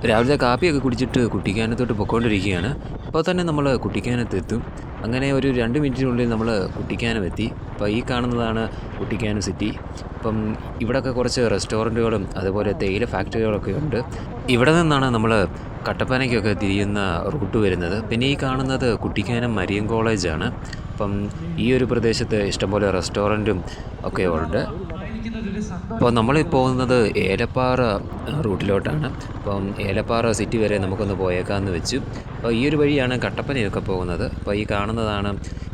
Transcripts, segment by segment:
രാവിലത്തെ കാപ്പിയൊക്കെ കുടിച്ചിട്ട് കുട്ടിക്കാനത്തോട്ട് പൊയ്ക്കൊണ്ടിരിക്കുകയാണ്. അപ്പോൾ തന്നെ നമ്മൾ കുട്ടിക്കാനത്തെത്തും. അങ്ങനെ ഒരു 2 മിനിറ്റിനുള്ളിൽ നമ്മൾ കുട്ടിക്കാനം എത്തി. അപ്പോൾ ഈ കാണുന്നതാണ് കുട്ടിക്കാനം സിറ്റി. അപ്പം ഇവിടെയൊക്കെ കുറച്ച് റെസ്റ്റോറൻറ്റുകളും അതുപോലെ തേയില ഫാക്ടറികളൊക്കെ ഉണ്ട്. ഇവിടെ നിന്നാണ് നമ്മൾ കട്ടപ്പനയ്ക്കൊക്കെ തിരിയുന്ന റൂട്ട് വരുന്നത്. പിന്നെ ഈ കാണുന്നത് കുട്ടിക്കാനം മരിയൻ കോളേജാണ്. അപ്പം ഈ ഒരു പ്രദേശത്ത് ഇഷ്ടംപോലെ റെസ്റ്റോറൻറ്റും ഒക്കെ ഉണ്ട്. അപ്പോൾ നമ്മൾ പോകുന്നത് ഏലപ്പാറ റൂട്ടിലോട്ടാണ്. അപ്പം ഏലപ്പാറ സിറ്റി വരെ നമുക്കൊന്ന് പോയേക്കാമെന്ന് വെച്ചു. അപ്പോൾ ഈ ഒരു വഴിയാണ് കട്ടപ്പനയൊക്കെ പോകുന്നത്. അപ്പോൾ ഈ കാണുന്നതാണ്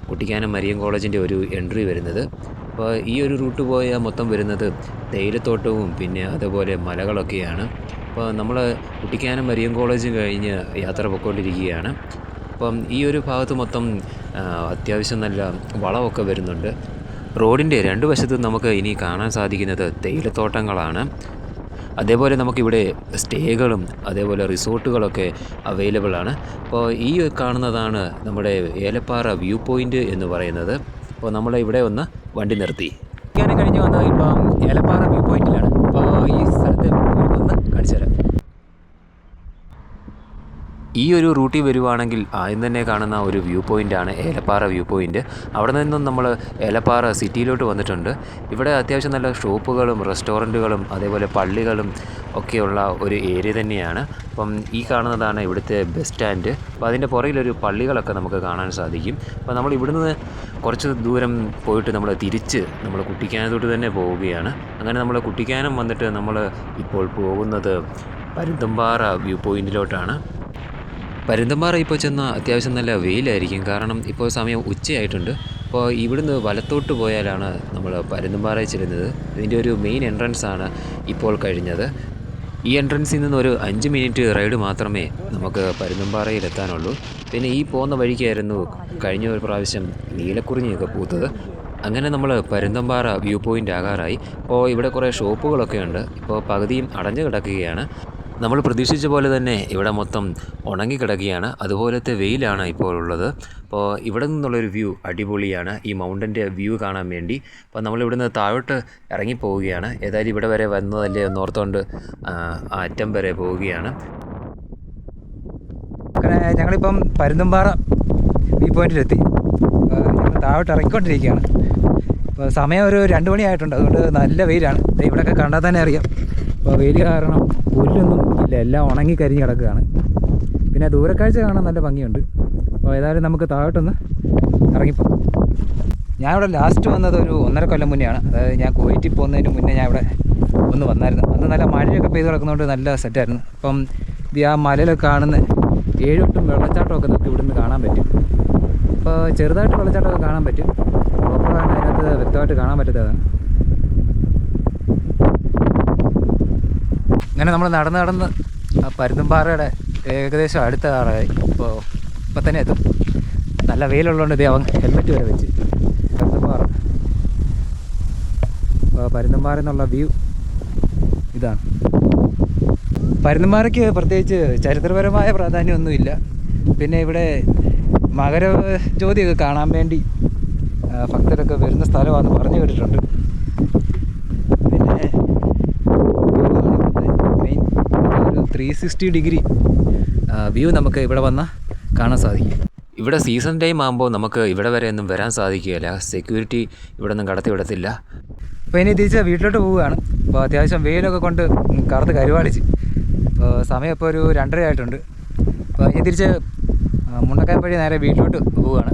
കുട്ടിക്കാനം മരിയൻ കോളേജിൻ്റെ ഒരു എൻട്രി വരുന്നത്. അപ്പോൾ ഈ ഒരു റൂട്ട് പോയാൽ മൊത്തം വരുന്നത് തേയിലത്തോട്ടവും പിന്നെ അതുപോലെ മലകളൊക്കെയാണ്. അപ്പോൾ നമ്മൾ കുട്ടിക്കാനം മരിയൻ കോളേജ് കഴിഞ്ഞ് യാത്ര പോയിക്കൊണ്ടിരിക്കുകയാണ്. അപ്പം ഈ ഒരു ഭാഗത്ത് മൊത്തം അത്യാവശ്യം നല്ല വളമൊക്കെ വരുന്നുണ്ട്. റോഡിൻ്റെ 2 വശത്തും നമുക്ക് ഇനി കാണാൻ സാധിക്കുന്നത് തേയിലത്തോട്ടങ്ങളാണ്. അതേപോലെ നമുക്കിവിടെ സ്റ്റേകളും അതേപോലെ റിസോർട്ടുകളൊക്കെ അവൈലബിൾ ആണ്. അപ്പോൾ ഈ കാണുന്നതാണ് നമ്മുടെ ഏലപ്പാറ വ്യൂ പോയിൻ്റ് എന്ന് പറയുന്നത്. അപ്പോൾ നമ്മൾ ഇവിടെ ഒന്ന് വണ്ടി നിർത്തി. ഞാൻ കഴിഞ്ഞ് വന്നത് ഇപ്പം ഏലപ്പാറ വ്യൂ പോയിൻറ്റിലാണ്. അപ്പോൾ ഈ സ്ഥലത്ത് ഒന്ന് കാണിച്ചു തരാം. ഈ ഒരു റൂട്ടിൽ വരുവാണെങ്കിൽ ആദ്യം തന്നെ കാണുന്ന ഒരു വ്യൂ പോയിൻ്റാണ് ഏലപ്പാറ വ്യൂ പോയിൻ്റ്. അവിടെ നിന്നും നമ്മൾ ഏലപ്പാറ സിറ്റിയിലോട്ട് വന്നിട്ടുണ്ട്. ഇവിടെ അത്യാവശ്യം നല്ല ഷോപ്പുകളും റെസ്റ്റോറൻറ്റുകളും അതേപോലെ പള്ളികളും ഒക്കെയുള്ള ഒരു ഏരിയ തന്നെയാണ്. അപ്പം ഈ കാണുന്നതാണ് ഇവിടുത്തെ ബസ് സ്റ്റാൻഡ്. അപ്പോൾ അതിൻ്റെ പുറകിലൊരു പള്ളികളൊക്കെ നമുക്ക് കാണാൻ സാധിക്കും. അപ്പോൾ നമ്മൾ ഇവിടുന്ന് കുറച്ച് ദൂരം പോയിട്ട് നമ്മൾ തിരിച്ച് നമ്മൾ കുട്ടിക്കാനത്തോട്ട് തന്നെ പോവുകയാണ്. അങ്ങനെ നമ്മൾ കുട്ടിക്കാനം വന്നിട്ട് നമ്മൾ ഇപ്പോൾ പോകുന്നത് പരുന്തുംപാറ വ്യൂ പോയിൻറ്റിലോട്ടാണ്. പരുന്തുംപാറ ഇപ്പോൾ ചെന്നാൽ അത്യാവശ്യം നല്ല വെയിലായിരിക്കും. കാരണം ഇപ്പോൾ സമയം ഉച്ചയായിട്ടുണ്ട്. അപ്പോൾ ഇവിടുന്ന് വലത്തോട്ട് പോയാലാണ് നമ്മൾ പരുന്തുംപാറയിൽ ചെല്ലുന്നത്. ഇതിൻ്റെ ഒരു മെയിൻ എൻട്രൻസാണ് ഇപ്പോൾ കഴിഞ്ഞത്. ഈ എൻട്രൻസിൽ നിന്ന് ഒരു 5 മിനിറ്റ് റൈഡ് മാത്രമേ നമുക്ക് പരുന്തുംപാറയിൽ എത്താനുള്ളൂ. പിന്നെ ഈ പോകുന്ന വഴിക്കായിരുന്നു കഴിഞ്ഞ ഒരു പ്രാവശ്യം നീലക്കുറിഞ്ഞിയൊക്കെ പൂത്തത്. അങ്ങനെ നമ്മൾ പരുന്തുംപാറ വ്യൂ പോയിൻ്റ് ആകാറായി. അപ്പോൾ ഇവിടെ കുറേ ഷോപ്പുകളൊക്കെ ഉണ്ട്. ഇപ്പോൾ പകുതിയും അടഞ്ഞു കിടക്കുകയാണ്. നമ്മൾ പ്രതീക്ഷിച്ച പോലെ തന്നെ ഇവിടെ മൊത്തം ഉണങ്ങിക്കിടക്കുകയാണ്. അതുപോലത്തെ വെയിലാണ് ഇപ്പോൾ ഉള്ളത്. അപ്പോൾ ഇവിടെ നിന്നുള്ളൊരു വ്യൂ അടിപൊളിയാണ്, ഈ മൗണ്ടൻ്റെ വ്യൂ കാണാൻ വേണ്ടി. അപ്പോൾ നമ്മളിവിടുന്ന് താഴോട്ട് ഇറങ്ങിപ്പോവുകയാണ്. ഏതായാലും ഇവിടെ വരെ വന്നതല്ലേ എന്നോർത്തുകൊണ്ട് അറ്റം വരെ പോവുകയാണ്. അങ്ങനെ ഞങ്ങളിപ്പം പരുന്തുംപാറ വ്യൂ പോയിൻറ്റിലെത്തി. ഞങ്ങൾ താഴോട്ട് ഇറങ്ങിക്കൊണ്ടിരിക്കുകയാണ്. ഇപ്പോൾ സമയം ഒരു 2 മണിയായിട്ടുണ്ട്. അതുകൊണ്ട് നല്ല വെയിലാണ്. ഇവിടെയൊക്കെ കണ്ടാൽ തന്നെ അറിയാം. അപ്പോൾ വെയിൽ കാരണം പുല്ലൊന്നും ഇല്ല, എല്ലാം ഉണങ്ങി കരിഞ്ഞ് കിടക്കുകയാണ്. പിന്നെ ദൂരക്കാഴ്ച കാണാൻ നല്ല ഭംഗിയുണ്ട്. അപ്പോൾ ഏതായാലും നമുക്ക് താഴോട്ടൊന്ന് ഇറങ്ങിപ്പോകും. ഞാനിവിടെ ലാസ്റ്റ് വന്നത് ഒരു 1.5 കൊല്ലം മുന്നെയാണ്. അതായത് ഞാൻ കുവൈറ്റിൽ പോകുന്നതിന് മുന്നേ ഞാൻ ഇവിടെ ഒന്ന് വന്നായിരുന്നു. അന്ന് നല്ല മഴയൊക്കെ പെയ്ത് കിടക്കുന്നതുകൊണ്ട് നല്ല സെറ്റായിരുന്നു. അപ്പം ഇത് ആ മലയിലൊക്കെ കാണുന്ന 7 വട്ടം വെള്ളച്ചാട്ടമൊക്കെ നമുക്ക് ഇവിടുന്ന് കാണാൻ പറ്റും. അപ്പോൾ ചെറുതായിട്ട് വെള്ളച്ചാട്ടമൊക്കെ കാണാൻ പറ്റും. പ്രോപ്പറാണ് അതിനകത്ത് വ്യക്തമായിട്ട് കാണാൻ പറ്റാത്തതാണ്. അങ്ങനെ നമ്മൾ നടന്ന് ആ പരുന്തുംപാറയുടെ ഏകദേശം അടുത്ത കാറായി. ഇപ്പോൾ തന്നെ എത്തും. നല്ല വെയിലുള്ളതുകൊണ്ട് ഇത് അവൻ ഹെൽമെറ്റ് വരെ വെച്ച്. പരുന്തുംപാറ, പരുന്തുംപാറ എന്നുള്ള വ്യൂ ഇതാണ്. പരുന്തുംപാറയ്ക്ക് പ്രത്യേകിച്ച് ചരിത്രപരമായ പ്രാധാന്യമൊന്നുമില്ല. പിന്നെ ഇവിടെ മകരജ്യോതിയൊക്കെ കാണാൻ വേണ്ടി ഭക്തരൊക്കെ വരുന്ന സ്ഥലമാണെന്ന് പറഞ്ഞു കേട്ടിട്ടുണ്ട്. പിന്നെ മെയിൻ ഒരു 360 ഡിഗ്രി വ്യൂ നമുക്ക് ഇവിടെ വന്നാൽ കാണാൻ സാധിക്കും. ഇവിടെ സീസൺ ടൈം ആകുമ്പോൾ നമുക്ക് ഇവിടെ വരെ ഒന്നും വരാൻ സാധിക്കുകയില്ല. സെക്യൂരിറ്റി ഇവിടെ ഒന്നും കടത്തി വിടത്തില്ല. അപ്പോൾ ഇനി തിരിച്ച് വീട്ടിലോട്ട് പോവുകയാണ്. അപ്പോൾ അത്യാവശ്യം വെയിലൊക്കെ കൊണ്ട് കറുത്ത് കരുവാളിച്ച്. അപ്പോൾ സമയം ഇപ്പോൾ ഒരു 2:30 ആയിട്ടുണ്ട്. അപ്പോൾ ഇനി തിരിച്ച് മുണ്ടക്കയം വഴി നേരെ വീട്ടിലോട്ട് പോവുകയാണ്.